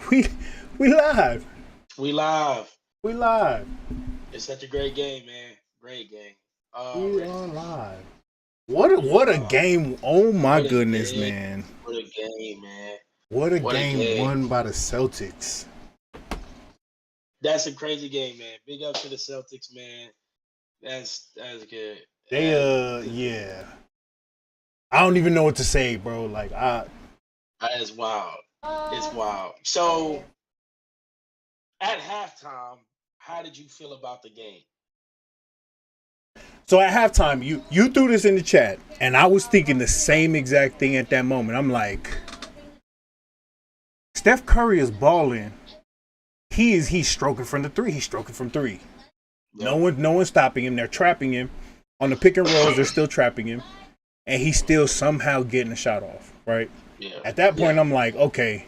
We we live. We live. We live. It's such a great game, man. Great game. We Ready? are live. What a Uh, game. Oh my what a goodness, game. man. What a game, man. What a What a game game. won by the Celtics. That's a crazy game, man. Big up to the Celtics, man. That's good. They yeah. I don't even know what to say, bro. Like That's wild. It's wild. So at halftime, how did you feel about the game? so at halftime, you threw this in the chat, and I was thinking the same exact thing at that moment. I'm like, Steph Curry is balling. He's stroking from the three. He's stroking from three. Yep. No one's stopping him. They're trapping him. On the pick and rolls, they're still trapping him. And he's still somehow getting a shot off, right? Yeah. At that point, Yeah. I'm like, okay,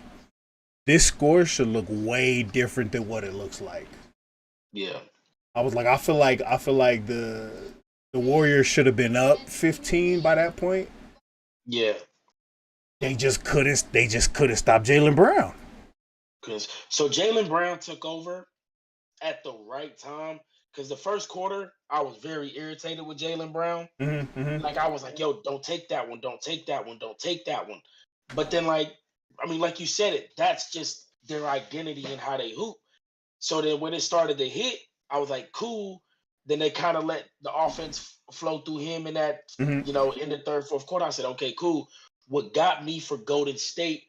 this score should look way different than what it looks like. Yeah. I was like, I feel like the Warriors should have been up 15 by that point. Yeah. They just couldn't stop Jaylen Brown. So Jaylen Brown took over at the right time because the first quarter I was very irritated with Jaylen Brown. Like I was like, yo, don't take that one, don't take that one, don't take that one. But then like you said it, that's just their identity and how they hoop. So then when it started to hit, I was like, cool. Then they kind of let the offense flow through him in that, in the third, fourth quarter. I said, okay, cool. What got me for Golden State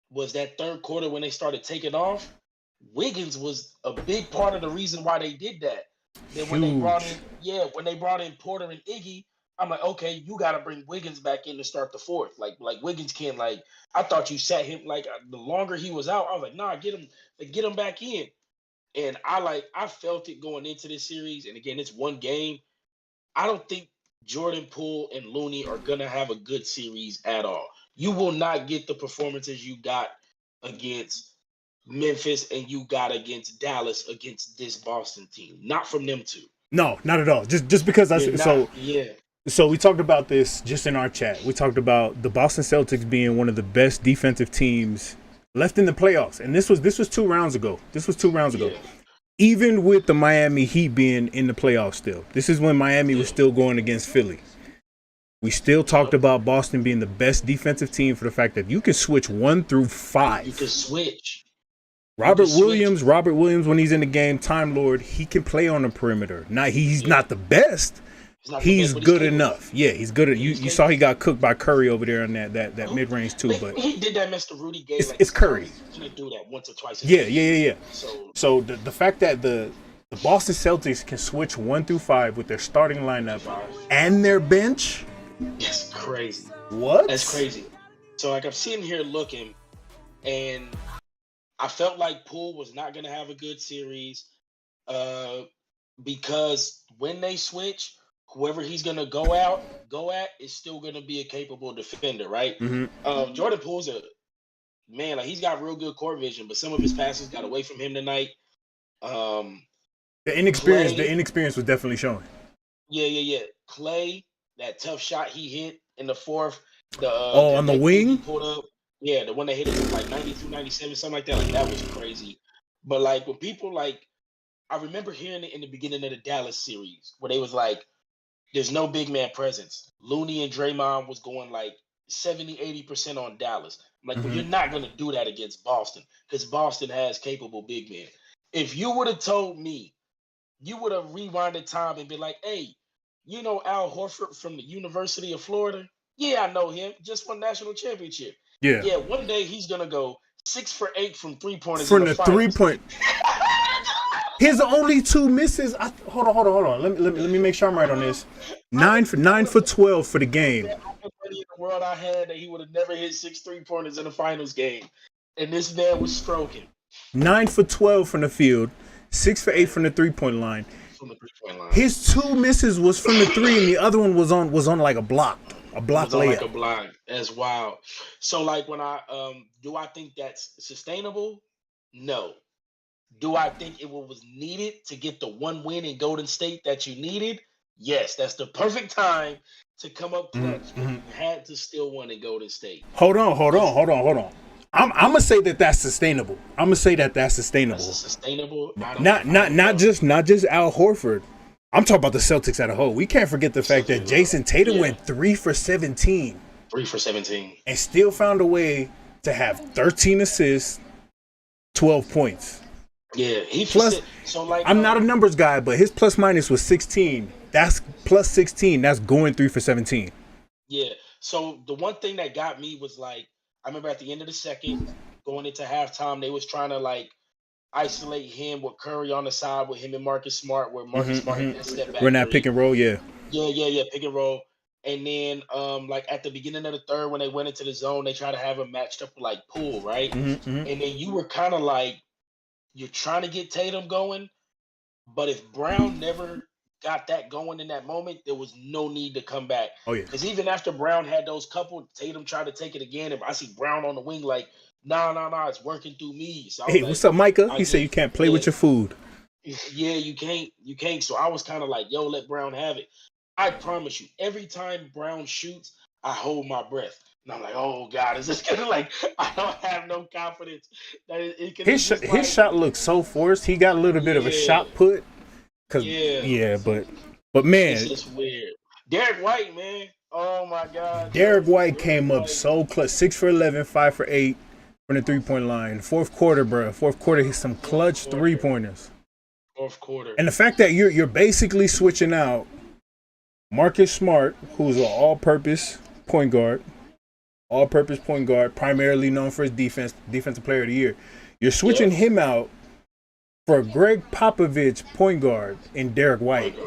was that third quarter when they started taking off. Wiggins was a big part of the reason why they did that. Then when they brought Huge. in Porter and Iggy, I'm like, okay, you got to bring Wiggins back in to start the fourth. Like Wiggins can't I thought you sat him the longer he was out. I was like, nah, get him back in. And I felt it going into this series. And again, it's one game. I don't think Jordan Poole and Looney are gonna have a good series at all. You will not get the performances you got against Memphis and you got against Dallas against this Boston team. Not from them two. No, not at all. Just because You're not. Yeah. So we talked about this just in our chat. We talked about the Boston Celtics being one of the best defensive teams left in the playoffs, and this was 2 rounds ago. Yeah. Even with the Miami Heat being in the playoffs still. This is when Miami was still going against Philly. We still talked about Boston being the best defensive team for the fact that you can switch 1 through 5. You can switch. Robert Williams, when he's in the game, Time Lord, he can play on the perimeter. Now he's not the best. He's good enough. Yeah, he's good. You saw he got cooked by Curry over there on that mid range too. But he did that, Mr. Rudy Gay. It's Curry. He did do that once or twice. Yeah. So the fact that the Boston Celtics can switch 1 through 5 with their starting lineup and their bench. That's crazy. What? That's crazy. So I'm sitting here looking, and I felt like Poole was not going to have a good series, because when they switch, whoever he's going to go at is still going to be a capable defender, right? Jordan Poole's a man, he's got real good court vision, but some of his passes got away from him tonight. The inexperience was definitely showing. Yeah. Clay, that tough shot he hit in the fourth. On the wing? He pulled up. Yeah, the one that hit it was 92, 97, something like that. That was crazy. But when people I remember hearing it in the beginning of the Dallas series where they was like, there's no big man presence. Looney and Draymond was going 70, 80% on Dallas. I'm like, well, you're not going to do that against Boston because Boston has capable big men. If you would have told me, you would have rewinded time and been like, hey, Al Horford from the University of Florida? Yeah, I know him. Just won national championship. Yeah, one day he's going to go 6 for 8 from three-pointers from in the finals. 3-point. His only 2 misses. Hold on. Let me make sure I'm right on this. 9 for 12 for the game. In the world I had that he would have never hit 6 3-pointers in a finals game, and this man was stroking. 9 for 12 from the field, 6 for 8 from the 3-point line. From the 3-point line. His 2 misses was from the 3, and the other one was on like a block layup. Like a block. That's wild. So when I do I think that's sustainable? No. Do I think it was needed to get the one win in Golden State that you needed? Yes, that's the perfect time to come up clutch. You had to steal one in Golden State. Hold on. I'm gonna say that's sustainable. I'm gonna say that's That's sustainable. sustainable. Not just Al Horford. I'm talking about the Celtics as a whole. We can't forget the fact that Jason Tatum went 3 for 17. 3 for 17. And still found a way to have 13 assists, 12 points. Yeah, he plus. So like, I'm not a numbers guy, but his plus minus was 16. That's plus 16. That's going 3 for 17. Yeah. So the one thing that got me was like, I remember at the end of the second, going into halftime, they was trying to like isolate him with Curry on the side with him and Marcus Smart, where Marcus Smart hit that step back. Run that pick and roll, yeah. Yeah, pick and roll. And then like at the beginning of the third, when they went into the zone, they tried to have him matched up with like Poole, right? And then you were kind of like, you're trying to get Tatum going, but if Brown never got that going in that moment, there was no need to come back. Oh yeah. Because even after Brown had those couple, Tatum tried to take it again, and I see Brown on the wing like, nah, it's working through me. So hey, what's up, Micah? He said you can't play with your food. Yeah, you can't. So I was kind of like, yo, let Brown have it. I promise you, every time Brown shoots, I hold my breath. And I'm like, oh God, is this gonna like? I don't have no confidence that it can. His shot looks so forced. He got a little bit of a shot put. But man, it's just weird. Derek White, man, oh my God. Derek White came up so clutch, 6 for 11, 5 for 8 from the 3-point line. Fourth quarter, bro. Fourth quarter, hit some clutch 3-pointers. Fourth quarter, and the fact that you're basically switching out Marcus Smart, who's an all-purpose point guard, primarily known for his defensive player of the year. You're switching him out for Greg Popovich, point guard, and Derek White.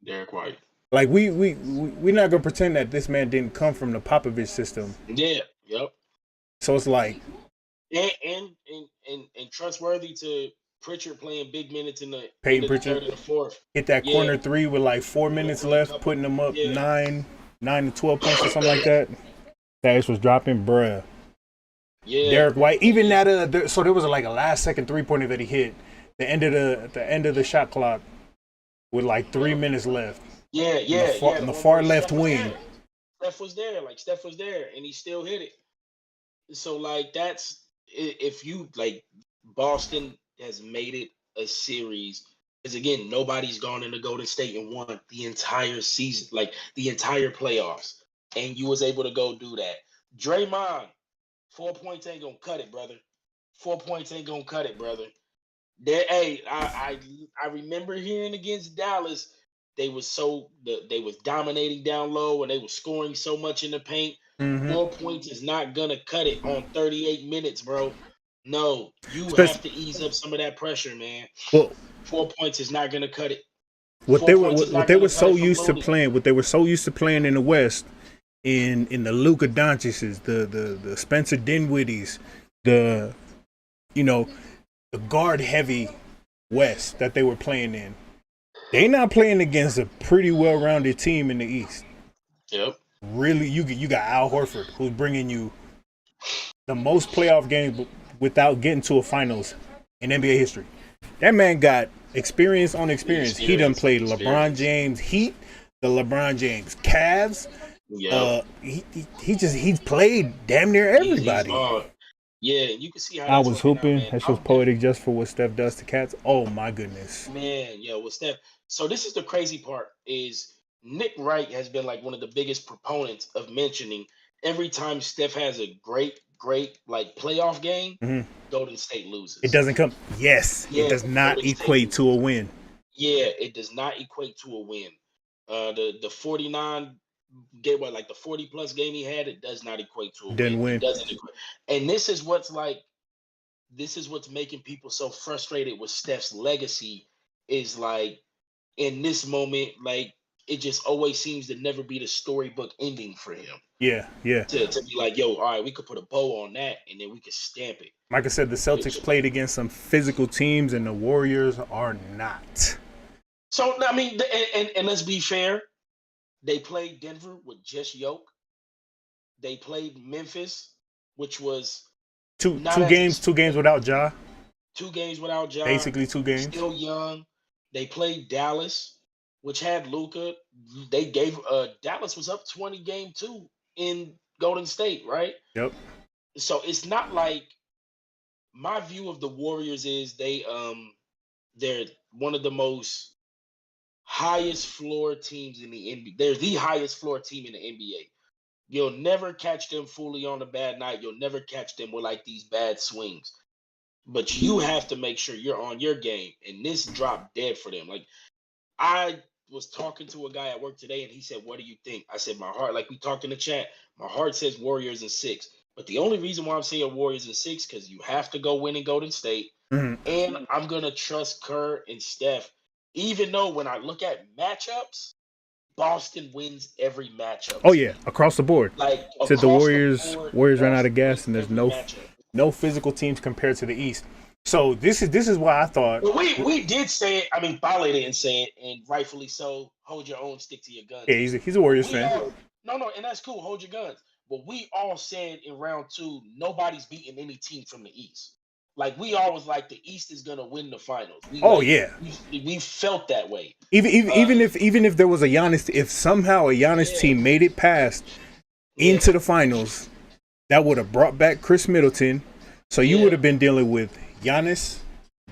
Derek White. Like we're not gonna pretend that this man didn't come from the Popovich system. Yeah. Yep. So it's like and trustworthy to Pritchard playing big minutes in the Peyton Pritchard third and the fourth. Hit that corner three with like 4 minutes left, putting them up 9 to 12 points or something like that. That was dropping, bruh. Yeah. Derek White, even that. So there was like a last second 3-pointer that he hit. The end of the shot clock with like 3 minutes left. Yeah. On the far left wing. Steph was there, and he still hit it. So like that's if you like Boston has made it a series. Because again, nobody's gone into Golden State and won the entire season, like the entire playoffs, and you was able to go do that. Draymond, 4 points ain't gonna cut it, brother. 4 points ain't gonna cut it, brother. I remember hearing against Dallas, they was dominating down low and they were scoring so much in the paint. 4 points is not gonna cut it on 38 minutes, bro. No, you have to ease up some of that pressure, man. Well, 4 points is not gonna cut it. What they were so used to playing in the West, in the Luka Doncic's, the Spencer Dinwiddies, the guard heavy West that they were playing in. They not playing against a pretty well-rounded team in the East. Yep. Really, you got Al Horford, who's bringing you the most playoff games without getting to a finals in NBA history. That man got experience on experience. He done played LeBron James Heat, the LeBron James Cavs. Yeah. He's played damn near everybody. Yeah, you can see how I was hooping. That was poetic just for what Steph does to cats. Oh my goodness. Man, yeah, with Steph. So this is the crazy part is Nick Wright has been like one of the biggest proponents of mentioning every time Steph has a great like playoff game, Golden State loses. It doesn't come. Yes, it does not equate to a win. Yeah, it does not equate to a win. The 49 game, like the 40 plus game he had, it does not equate to a win. It doesn't equate. And this is what's making people so frustrated with Steph's legacy is like in this moment, like it just always seems to never be the storybook ending for him. Yeah. To be like, yo, all right, we could put a bow on that and then we could stamp it. Like I said, the Celtics played against some physical teams and the Warriors are not. So, I mean, and let's be fair. They played Denver with just Yoke. They played Memphis, which was two games without Ja. 2 games without Ja. Basically 2 games. Still young. They played Dallas, which had Luka. They gave Dallas was up 20 game 2 in Golden State, right? Yep. So it's not like my view of the Warriors is they're one of the most highest floor teams in the NBA. They're the highest floor team in the NBA. You'll never catch them fully on a bad night. You'll never catch them with like these bad swings. But you have to make sure you're on your game. And this dropped dead for them. Like I was talking to a guy at work today and he said, "What do you think?" I said, "My heart," like we talked in the chat, my heart says Warriors in 6. But the only reason why I'm saying Warriors in 6, because you have to go win in Golden State. And I'm gonna trust Kerr and Steph. Even though when I look at matchups, Boston wins every matchup. Oh yeah, across the board. Like Said the across Warriors board, ran out of Boston gas, wins and there's every matchup. no physical teams compared to the East. So this is why I thought. But we did say it. I mean, Bale didn't say it, and rightfully so. Hold your own, stick to your guns. Yeah, he's a Warriors fan. No, and that's cool. Hold your guns. But we all said in round 2, nobody's beating any team from the East. Like we always like the East is gonna win the finals. We felt that way. Even if there was a Giannis, if somehow a Giannis team made it past into the finals, that would have brought back Chris Middleton. So you would have been dealing with Giannis,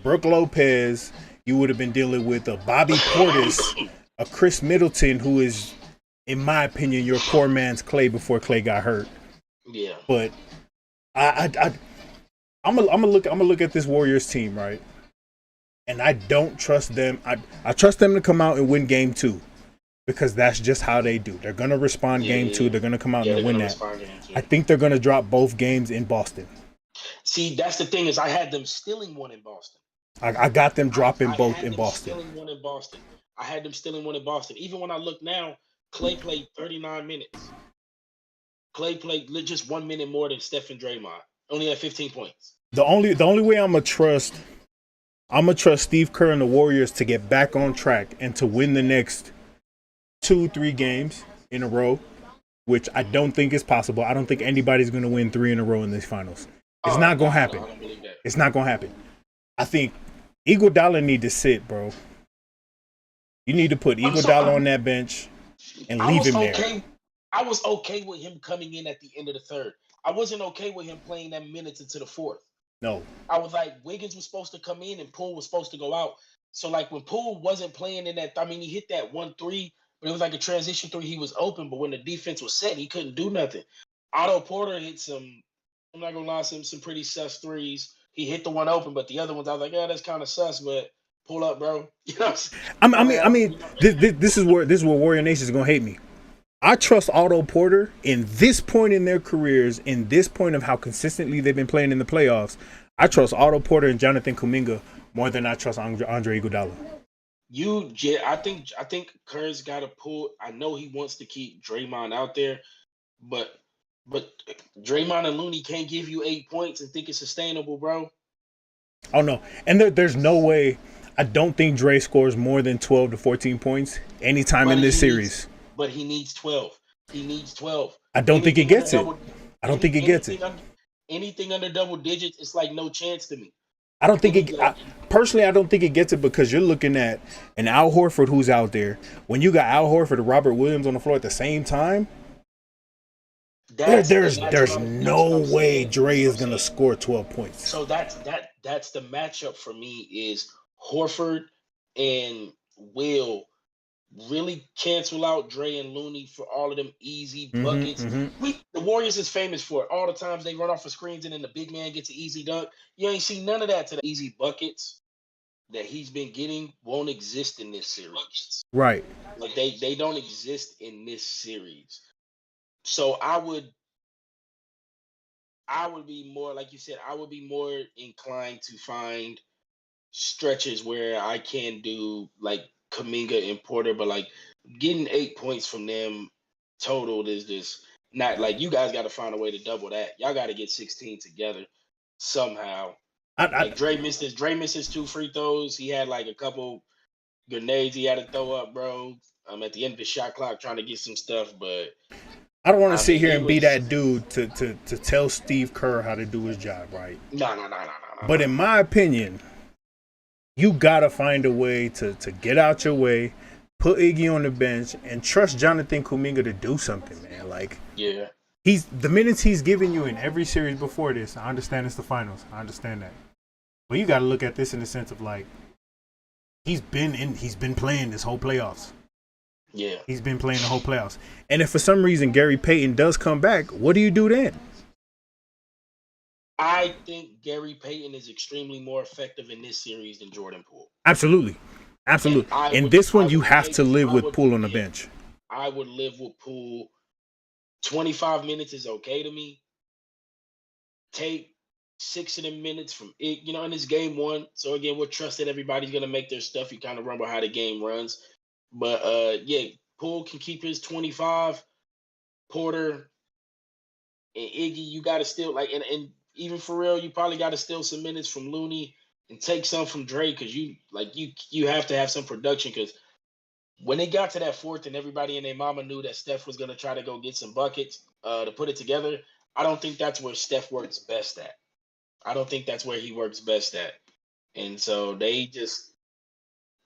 Brook Lopez. You would have been dealing with a Bobby Portis, a Chris Middleton, who is, in my opinion, your poor man's Clay before Clay got hurt. Yeah. But I'm gonna look at this Warriors team, right? And I don't trust them. I trust them to come out and win game 2 because that's just how they do. They're gonna respond game 2. They're gonna come out and win that. I think they're gonna drop both games in Boston. See, that's the thing is I had them stealing one in Boston. I got them dropping both in Boston. Stealing one in Boston. I had them stealing one in Boston. Even when I look now, Clay played 39 minutes. Clay played just 1 minute more than Steph and Draymond. Only had 15 points. The only way I'm gonna trust Steve Kerr and the Warriors to get back on track and to win the next 2-3 games in a row, which I don't think is possible. I don't think anybody's gonna win 3 in a row in these finals. It's not gonna happen. It's not gonna happen. I think Iguodala need to sit, bro. You need to put Iguodala on that bench and leave him there. I was okay with him coming in at the end of the 3rd. I wasn't okay with him playing that minutes into the 4th. No. I was like, Wiggins was supposed to come in and Poole was supposed to go out. So, like, when Poole wasn't playing in that, I mean, he hit that 1-3, but it was like a transition 3. He was open, but when the defense was set, he couldn't do nothing. Otto Porter hit some, I'm not going to lie, some pretty sus threes. He hit the one open, but the other ones, I was like, yeah, that's kind of sus, but pull up, bro. You know what I'm saying? This is where Warrior Nation is going to hate me. I trust Otto Porter in this point in their careers, in this point of how consistently they've been playing in the playoffs. I trust Otto Porter and Jonathan Kuminga more than I trust Andre Iguodala. I think Kerr's got to pull. I know he wants to keep Draymond out there, but Draymond and Looney can't give you 8 points and think it's sustainable, bro. Oh no, and there's no way. I don't think Dre scores more than 12 to 14 points anytime in this series. But he needs 12. He needs 12. I don't think he gets it. I don't think he gets it. Anything under double digits, it's like no chance to me. I don't think personally, I don't think it gets it because you're looking at an Al Horford who's out there. When you got Al Horford and Robert Williams on the floor at the same time, there's no way Dre is gonna score 12 points. So that's the matchup for me is Horford and Will really cancel out Dre and Looney for all of them easy buckets. The Warriors is famous for it. All the times they run off of screens and then the big man gets an easy dunk. You ain't see none of that to the easy buckets that he's been getting won't exist in this series. Right. Like they don't exist in this series. So I would be more, like you said, I would be more inclined to find stretches where I can do like Kuminga and Porter, but like getting 8 points from them total is just not like you guys got to find a way to double that. Y'all got to get 16 together somehow. Dre missed his 2 free throws. He had like a couple grenades he had to throw up, bro. At the end of the shot clock trying to get some stuff, but I don't want to sit here and be that dude to tell Steve Kerr how to do his job, right? No. But in my opinion, you gotta find a way to get out your way, put Iggy on the bench, and trust Jonathan Kuminga to do something, man. Like, yeah, The minutes he's given you in every series before this. I understand it's the finals. I understand that. But you got to look at this in the sense of like he's been playing this whole playoffs. Yeah. He's been playing the whole playoffs. And if for some reason Gary Payton does come back, what do you do then? I think Gary Payton is extremely more effective in this series than Jordan Poole. Absolutely. In this one, you have to live with Poole on the bench. I would live with Poole. 25 minutes is okay to me. Take 6 of them minutes from it, and it's game one. So again, we're trusting everybody's gonna make their stuff. You kind of remember how the game runs. But yeah, Poole can keep his 25. Porter and Iggy, you gotta still and even for real, you probably gotta steal some minutes from Looney and take some from Dre because you have to have some production because when they got to that fourth and everybody and their mama knew that Steph was gonna try to go get some buckets to put it together, I don't think that's where Steph works best at. I don't think that's where he works best at. And so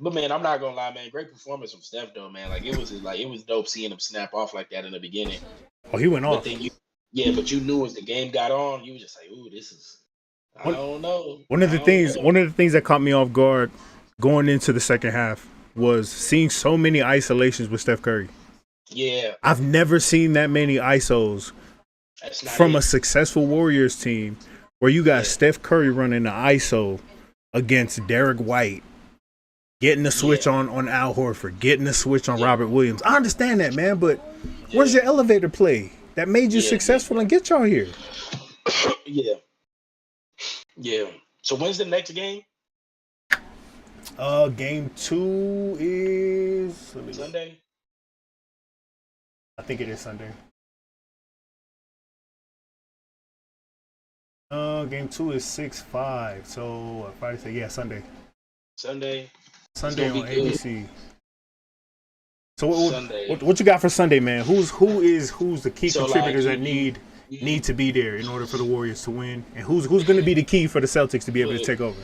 but man, I'm not gonna lie, man. Great performance from Steph though, man. It was dope seeing him snap off like that in the beginning. Oh, he went But off. then but you knew as the game got on, you was just like, ooh, this is I don't know. One of the things that caught me off guard going into the second half was seeing so many isolations with Steph Curry. Yeah. I've never seen that many ISOs from a successful Warriors team where you got Steph Curry running the ISO against Derek White, getting the switch on Al Horford, getting the switch on Robert Williams. I understand that, man, but where's your elevator play that made you successful and get y'all here? Yeah. Yeah. So when's the next game? Game 2 is Sunday. I think it is Sunday. Game 2 is 6-5. So Friday. Say Sunday. Sunday on ABC. So what you got for Sunday, man? Who's the key contributors that need to be there in order for the Warriors to win, and who's going to be the key for the Celtics to be able to take over?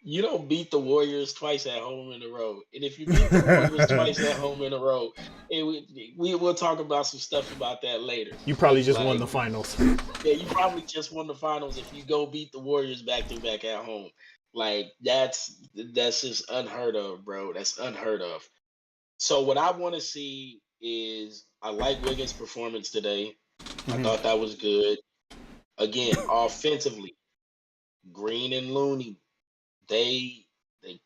You don't beat the Warriors twice at home in a row, and if you beat the Warriors twice at home in a row, we'll talk about some stuff about that later. You probably just won the finals. Yeah, you probably just won the finals if you go beat the Warriors back to back at home. That's just unheard of, bro. That's unheard of. So what I want to see is I like Wiggins' performance today. Mm-hmm. I thought that was good. Again, offensively, Green and Looney, they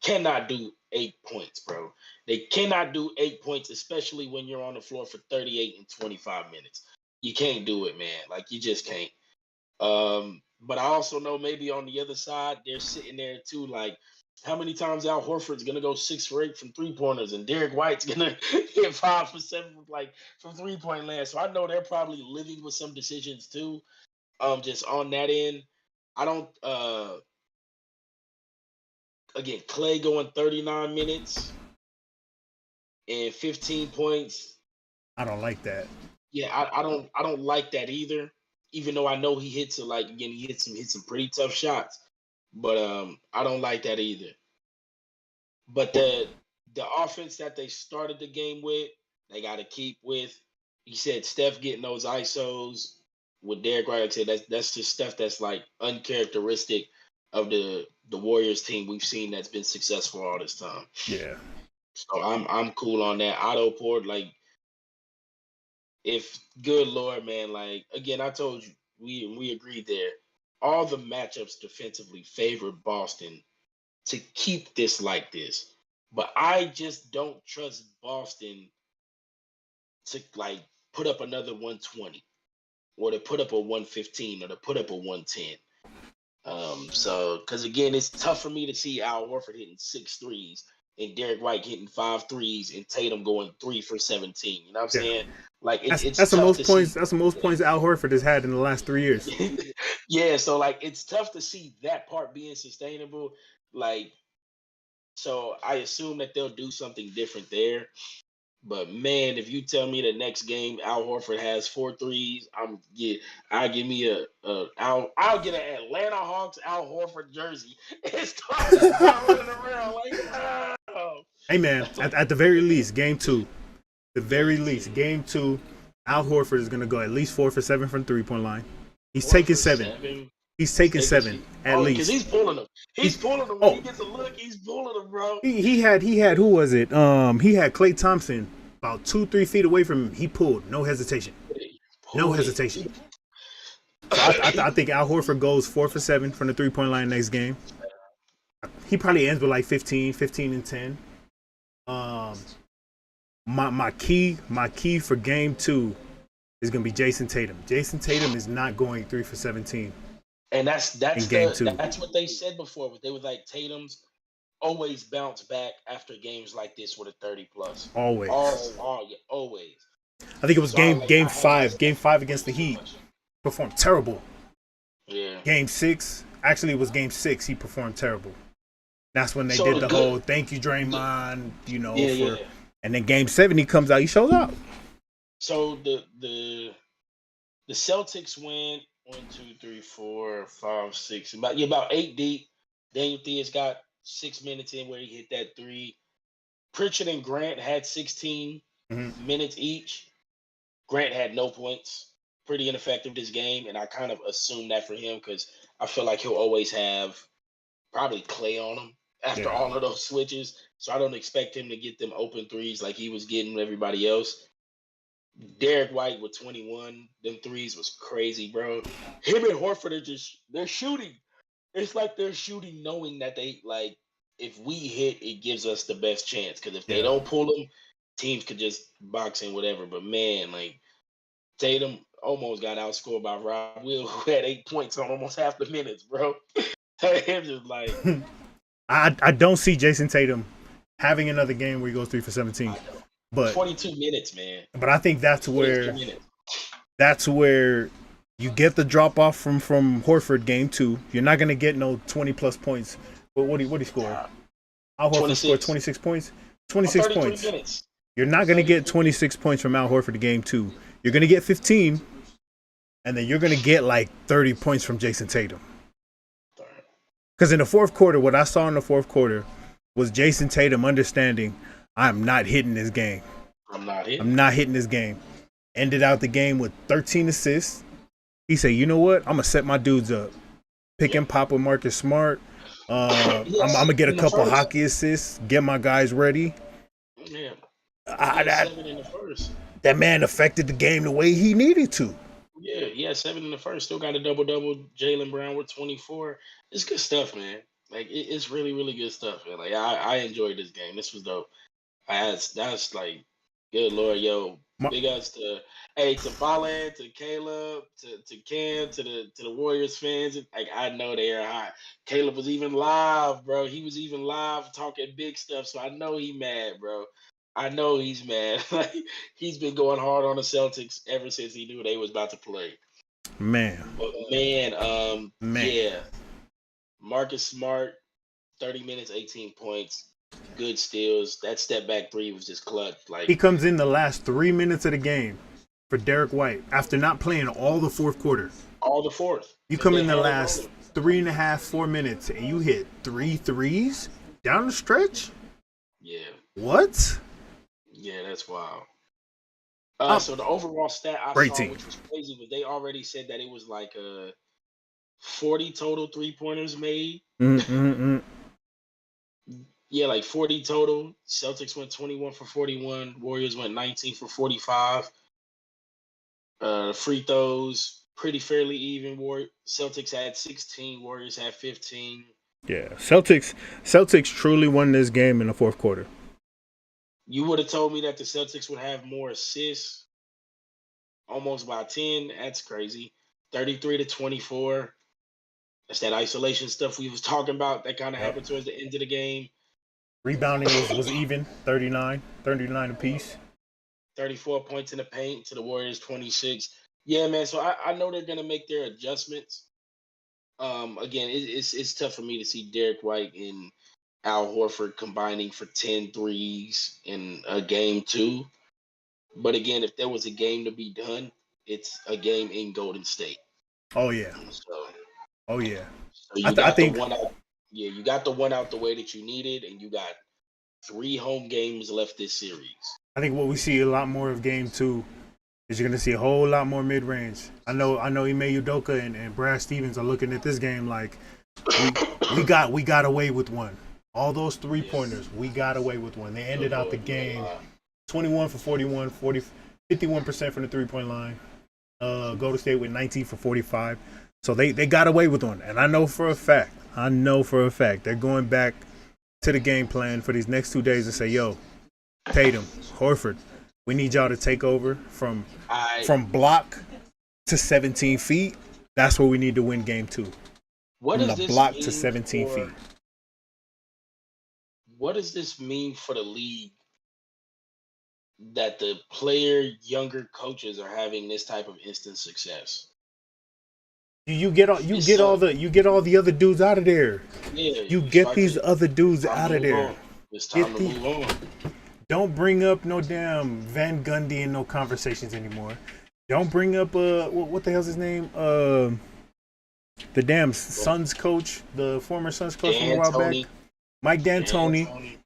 cannot do 8 points, bro. They cannot do 8 points, especially when you're on the floor for 38 and 25 minutes. You can't do it, man. You just can't. But I also know maybe on the other side, they're sitting there too, how many times Al Horford's gonna go 6 for 8 from 3-pointers, and Derek White's gonna hit 5 for 7 from 3-point land. So I know they're probably living with some decisions too. Just on that end, I don't. Again, Clay going 39 minutes and 15 points. I don't like that. Yeah, I don't like that either. Even though I know he hits he hits some pretty tough shots. But I don't like that either. But the offense that they started the game with, they got to keep with. He said Steph getting those ISOs with Derek White. Like I said, that's just stuff that's uncharacteristic of the Warriors team we've seen that's been successful all this time. Yeah. So I'm cool on that. Otto Port, if good Lord, man, again, I told you we agreed there. All the matchups defensively favored Boston to keep this like this. But I just don't trust Boston to put up another 120 or to put up a 115 or to put up a 110. So because again, it's tough for me to see Al Horford hitting 6 threes and Derek White hitting 5 threes and Tatum going 3 for 17. You know what I'm saying? That's the most points. That's the most points Al Horford has had in the last 3 years. Yeah, so it's tough to see that part being sustainable. So I assume that they'll do something different there. But man, if you tell me the next game Al Horford has 4 threes, I'll get me I'll get an Atlanta Hawks Al Horford jersey and start running around Hey man, at the very least, game 2. The very least, game 2. Al Horford is gonna go at least 4 for 7 from 3-point line. He's taking 7. He's taking 7 at least. Because he's pulling them. He's pulling them when he gets a look. He's pulling them, bro. He had who was it? He had Klay Thompson about 2-3 feet away from him. He pulled, no hesitation, no hesitation. So I think Al Horford goes 4 for 7 from the 3-point line next game. He probably ends with like 15 and 10. My key for game 2 is gonna be Jason Tatum. Jason Tatum is not going 3 for 17. And that's game 2. That's what they said before. They were like, Tatum's always bounce back after games like this with a 30 plus. Always. Always. I think it was game 5 against the Heat. Performed terrible. Yeah. Game 6, actually it was game 6. He performed terrible. That's when they did the whole thank you Draymond, and then game 7 he comes out, he shows up. So the Celtics went 1, 2, 3, 4, 5, 6, about 8 deep. Daniel Theis got 6 minutes in where he hit that 3. Pritchard and Grant had 16 minutes each. Grant had no points. Pretty ineffective this game, and I kind of assumed that for him because I feel like he'll always have probably Klay on him after all of those switches. So I don't expect him to get them open threes like he was getting everybody else. Derek White with 21, them threes was crazy, bro. Him and Horford they're shooting. It's like they're shooting knowing that if we hit, it gives us the best chance. Because if they don't pull them, teams could just box in whatever. But man, Tatum almost got outscored by Rob Will, who had 8 points on almost half the minutes, bro. Him just I don't see Jason Tatum having another game where he goes 3 for 17. But 22 minutes, man. But I think that's where you get the drop off from Horford game 2. You're not gonna get no 20 plus points. But what he score? Al Horford scored 26 points. 26 points. Minutes. You're not gonna get 26 points from Al Horford game 2. You're gonna get 15, and then you're gonna get like 30 points from Jason Tatum. Because in the fourth quarter, what I saw in the fourth quarter was Jason Tatum understanding I'm not hitting this game. I'm not hitting this game. Ended out the game with 13 assists. He said, you know what? I'm going to set my dudes up. Pick and pop with Marcus Smart. I'm going to get a couple hockey assists, get my guys ready. Yeah. 7 in the first. That man affected the game the way he needed to. Yeah, 7 in the first. Still got a double-double. Jaylen Brown with 24. It's good stuff, man. It's really, really good stuff, man. I enjoyed this game. This was dope. That's good Lord, yo. Big ups to Ballin, to Caleb, to Cam, to the Warriors fans. I know they are hot. Caleb was even live, bro. He was even live talking big stuff. So I know he mad, bro. I know he's mad. He's been going hard on the Celtics ever since he knew they was about to play. Man. But man. Yeah. Marcus Smart, 30 minutes, 18 points. Good steals. That step back 3 was just clutch. He comes in the last 3 minutes of the game for Derek White after not playing all the fourth quarter. All the fourth. You come in the last 3.5, 4 minutes and you hit 3 threes down the stretch? Yeah. What? Yeah, that's wild. So the overall stat I saw, team. Which was crazy, was they already said that it was 40 total 3-pointers made. Yeah, 40 total. Celtics went 21 for 41. Warriors went 19 for 45. Free throws, pretty fairly even. Celtics had 16. Warriors had 15. Yeah, Celtics truly won this game in the fourth quarter. You would have told me that the Celtics would have more assists, almost by 10. That's crazy. 33 to 24. That's that isolation stuff we was talking about. That kind of happened towards the end of the game. Rebounding was even, 39 apiece. 34 points in the paint to the Warriors 26. Yeah, man. So I know they're gonna make their adjustments. Again, it's tough for me to see Derek White and Al Horford combining for 10 threes in a game 2. But again, if there was a game to be done, it's a game in Golden State. Oh yeah. So you got the one out. Yeah, you got the one out the way that you needed, and you got 3 home games left this series. I think what we see a lot more of game 2 is you're gonna see a whole lot more mid range. I know Ime Udoka and Brad Stevens are looking at this game like we got away with one. All those 3-pointers, we got away with one. They ended out the game 21 for 41, 51% from the 3-point line. Golden State with 19 for 45. So they got away with one. And I know for a fact, they're going back to the game plan for these next 2 days and say, yo, Tatum, Horford, we need y'all to take over from block to 17 feet. That's where we need to win game 2. What from does the this block mean to 17 feet. What does this mean for the league that the younger coaches are having this type of instant success? You get all the other dudes out of there. Yeah, you get these other dudes out of there. It's time to move on. Don't bring up no damn Van Gundy in no conversations anymore. Don't bring up what the hell's his name? The damn Suns coach, the former Suns coach from a while back, Mike D'Antoni.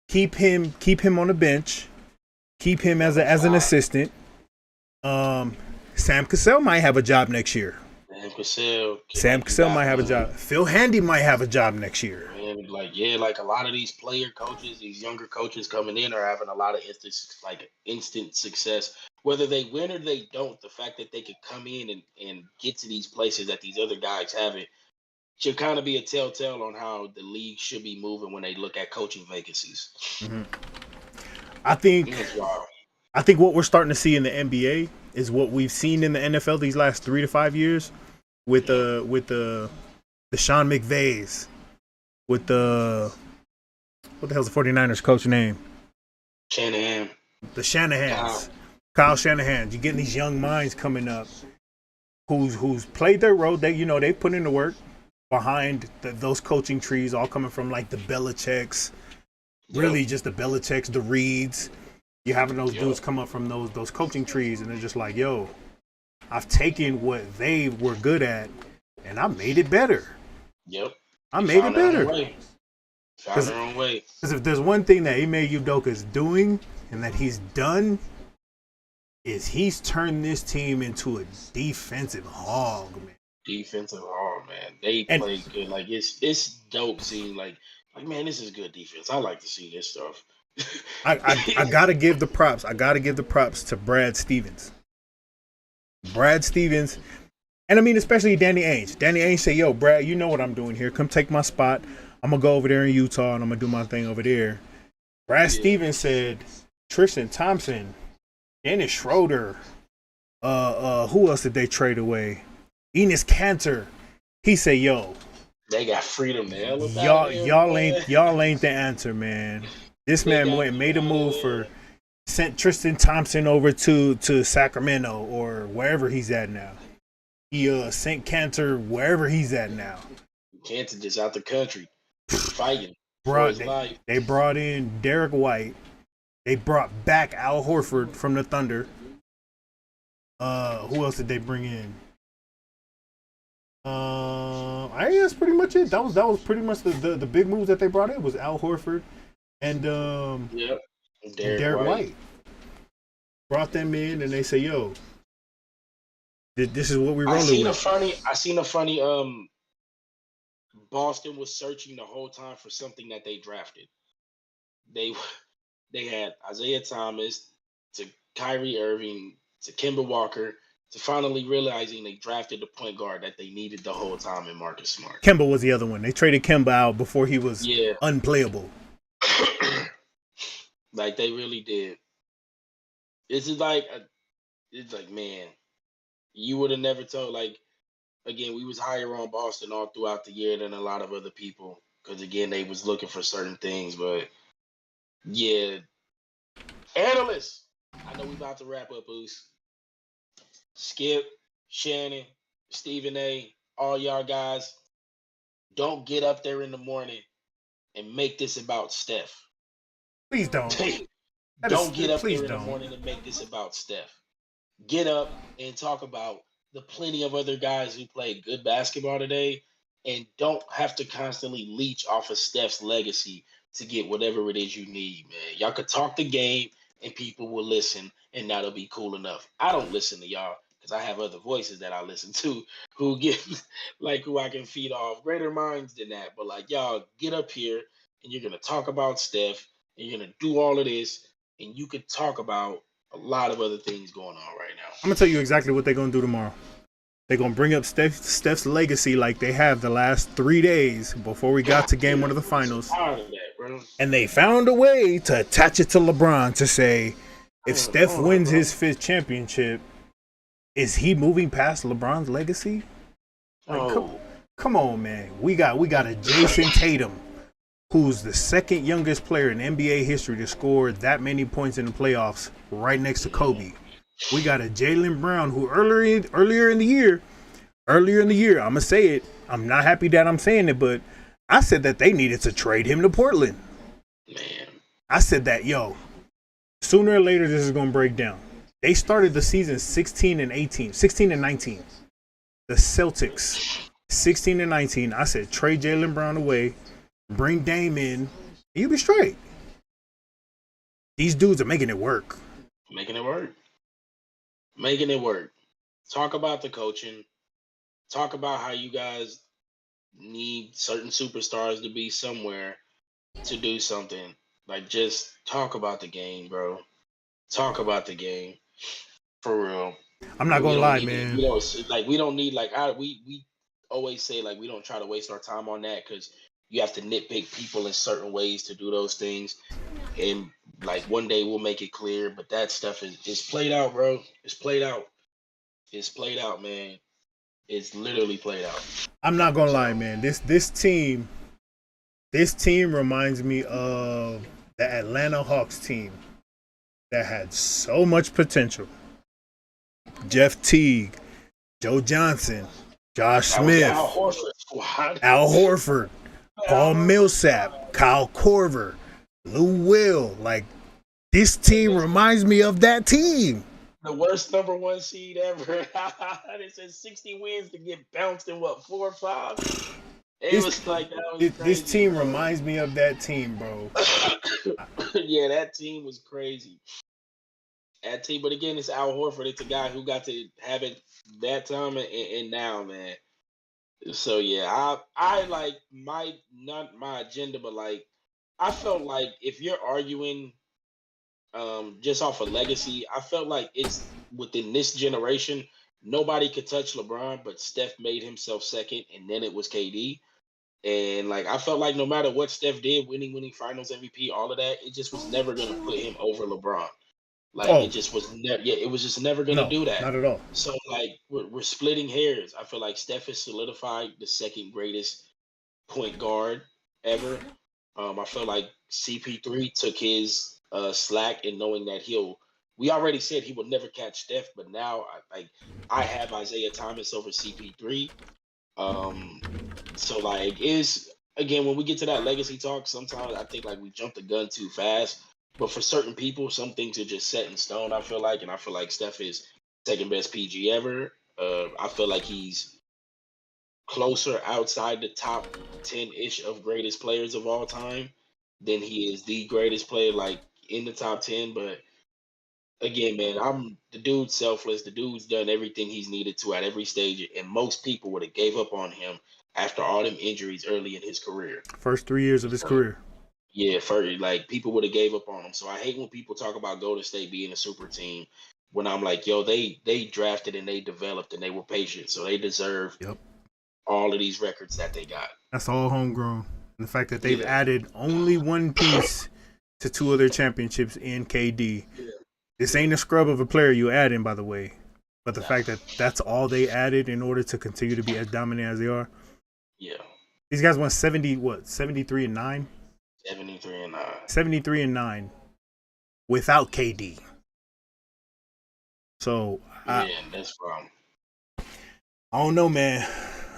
Keep him on the bench. Keep him as an assistant. Sam Cassell might have a job next year. Sam Cassell might have a job. Phil Handy might have a job next year. And like a lot of these player coaches, these younger coaches coming in are having a lot of instant success. Whether they win or they don't, the fact that they could come in and get to these places that these other guys haven't should kind of be a telltale on how the league should be moving when they look at coaching vacancies. Mm-hmm. I think what we're starting to see in the NBA is what we've seen in the NFL these last 3 to 5 years with the Sean McVays, with what the hell's the 49ers coach name? Shanahan. The Shanahans. Kyle Shanahan. You're getting these young minds coming up who's played their role. They put in the work behind those coaching trees, all coming from like the Belichicks, really just the Belichicks, the Reeds. You're having those dudes come up from those coaching trees, and they're just like, yo, I've taken what they were good at, and I made it better. Yep. I made it better. Found their own way. Because if there's one thing that Ime Udoka is doing and that he's done, is he's turned this team into a defensive hog, man. They play good. Like it's dope seeing like man, this is good defense. I like to see this stuff. I gotta give the props. To Brad Stevens. And I mean especially Danny Ainge. Danny Ainge say, yo, Brad, you know what I'm doing here. Come take my spot. I'm gonna go over there in Utah and I'm gonna do my thing over there. Brad Stevens said Tristan Thompson, Dennis Schroeder, who else did they trade away? Enes Kanter. He said, yo, they got freedom there. Y'all ain't the answer, man. This man made a move sent Tristan Thompson over to Sacramento or wherever he's at now. He sent Kanter wherever he's at now. Kanter just out the country fighting. They brought in Derek White. They brought back Al Horford from the Thunder. Who else did they bring in? I think that's pretty much it. That was pretty much the big moves that they brought in was Al Horford and Derek White. Brought them in and they say, yo, this is what we're rolling with. I seen a funny Boston was searching the whole time for something that they drafted. They had Isaiah Thomas to Kyrie Irving to Kemba Walker to finally realizing they drafted the point guard that they needed the whole time in Marcus Smart. Kemba was the other one. They traded Kemba out before he was unplayable. Like they really did. It's like man, you would have never told. Like again, we was higher on Boston all throughout the year than a lot of other people because again they was looking for certain things. But yeah, analysts. I know we about to wrap up, Oos. Skip, Shannon, Stephen A, all y'all guys, don't get up there in the morning and make this about Steph. Please don't. Don't get up there in the morning and make this about Steph. Get up and talk about the plenty of other guys who played good basketball today and don't have to constantly leech off of Steph's legacy to get whatever it is you need, man. Y'all could talk the game and people will listen, and that'll be cool enough. I don't listen to y'all because I have other voices that I listen to who get like who I can feed off greater minds than that. But like y'all get up here and you're gonna talk about Steph and you're gonna do all of this, and you could talk about a lot of other things going on right now. I'm gonna tell you exactly what they're gonna do tomorrow. They're gonna bring up Steph's legacy like they have the last 3 days before we got to game 1 of the finals. And they found a way to attach it to LeBron to say, if Steph wins his 5th championship, is he moving past LeBron's legacy? Like, come on, man. We got a Jason Tatum, who's the 2nd youngest player in NBA history to score that many points in the playoffs, right next to Kobe. We got a Jaylen Brown who earlier in the year, I'm going to say it. I'm not happy that I'm saying it, but I said that they needed to trade him to Portland. Man. I said that, sooner or later this is going to break down. They started the season 16 and 19. The Celtics, 16 and 19. I said, trade Jaylen Brown away, bring Dame in, and you'll be straight. These dudes are making it work. Making it work. Talk about the coaching. Talk about how you guys need certain superstars to be somewhere to do something. Like, just talk about the game, bro. Talk about the game. For real. I'm not going to lie, man. We don't need, we always say, like, we don't try to waste our time on that because you have to nitpick people in certain ways to do those things. And, like, one day we'll make it clear, but that stuff is played out, bro. It's played out. It's played out, man. It's literally played out. I'm not gonna lie, man. This team reminds me of the Atlanta Hawks team that had so much potential. Jeff Teague, Joe Johnson, Josh Smith, Al Horford, Paul Millsap, Kyle Korver, Lou Will. Like, this team reminds me of that team. The worst number 1 seed ever. They said 60 wins to get bounced in 4 or 5. This team reminds me of that team, bro. Yeah, that team was crazy. That team, but again, it's Al Horford. It's a guy who got to have it that time and now, man. So yeah, I like not my agenda, but like I felt like if you're arguing just off of legacy, I felt like it's within this generation, nobody could touch LeBron, but Steph made himself second, and then it was KD. And like I felt like no matter what Steph did, winning Finals MVP, all of that, it just was never gonna put him over LeBron. Like it just was never. Yeah, it was just never gonna do that. Not at all. So like we're splitting hairs. I feel like Steph has solidified the 2nd greatest point guard ever. I feel like CP3 took his slack in knowing that we already said he would never catch Steph, but now I have Isaiah Thomas over CP3. So like again, when we get to that legacy talk, sometimes I think like we jump the gun too fast. But for certain people, some things are just set in stone, I feel like. And I feel like Steph is 2nd best PG ever. I feel like he's closer outside the top 10-ish of greatest players of all time than he is the greatest player, like in the top 10. But again, man, the dude's selfless. The dude's done everything he's needed to at every stage. And most people would have gave up on him after all them injuries early in his career. First 3 years of his career. Yeah, like people would have gave up on him. So I hate when people talk about Golden State being a super team when I'm like, yo, they drafted and they developed and they were patient. So they deserve all of these records that they got. That's all homegrown. And the fact that they've added only one piece to 2 of their championships in KD. Yeah. This ain't a scrub of a player you add in, by the way. But the fact that that's all they added in order to continue to be as dominant as they are. Yeah. These guys won 73 and 9? 73 and 9. 73 and 9 without KD. So that's fine. I don't know, man.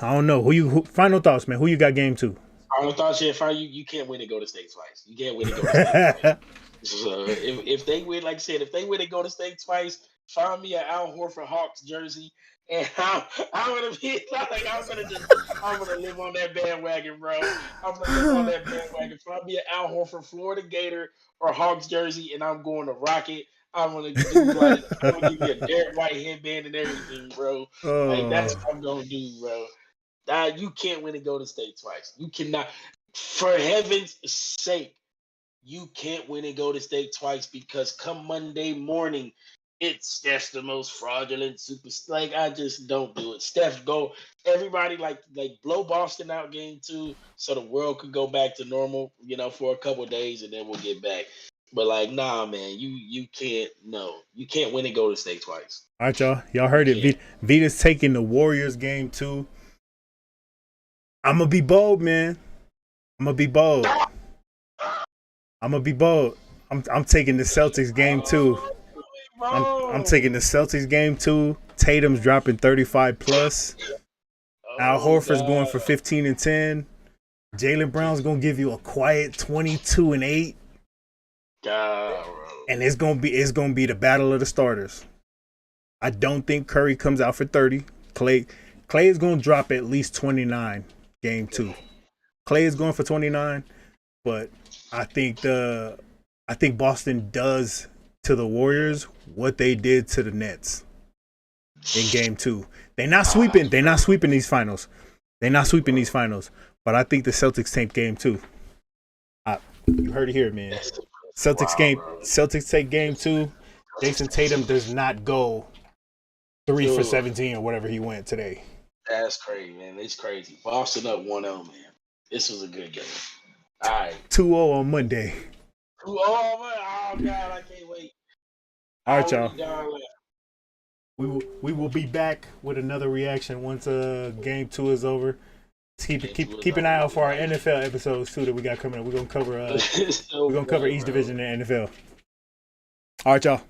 I don't know. Final thoughts, man. Who you got game 2? Final thoughts, you can't win and go to state twice. You can't win and go to state twice. So if they win, like I said, if they win and go to state twice, find me an Al Horford Hawks jersey And I'm gonna be like, I'm gonna live on that bandwagon, bro. I'm gonna live on that bandwagon. If I be an Al Horford Florida Gator or Hawks jersey, and I'm going to Rocket, I'm gonna do like I'm gonna give you a Derek White headband and everything, bro. Like that's what I'm gonna do, bro. You can't win and go to state twice. You cannot, for heaven's sake, you can't win and go to state twice because come Monday morning, Steph's the most fraudulent super. Like I just don't do it. Steph, go. Everybody like blow Boston out game 2, so the world could go back to normal. For a couple days, and then we'll get back. But like, nah, man, you can't. No, you can't win and go to state twice. All right, y'all. Y'all heard it. Vita's taking the Warriors game 2. I'm gonna be bold, man. I'm gonna be bold. I'm taking the Celtics game 2. I'm taking the Celtics game 2. Tatum's dropping 35 plus. Al Horford's going for 15 and 10. Jaylen Brown's gonna give you a quiet 22 and 8. And it's gonna be the battle of the starters. I don't think Curry comes out for 30. Clay is gonna drop at least 29 game 2. Clay is going for 29, but I think Boston does to the Warriors what they did to the Nets in game 2. They're not sweeping these finals. But I think the Celtics take game 2. You heard it here, man. Celtics take game 2. Jason Tatum does not go 3 for 17 or whatever he went today. That's crazy, man. It's crazy. Boston up 1-0, man. This was a good game. All right. 2-0 on Monday. 2-0 on Monday. Oh, God, I can't wait. All right, y'all. We will be back with another reaction once game 2 is over. Keep an eye out for our NFL episodes too that we got coming up. We're gonna cover each division in the NFL. All right, y'all.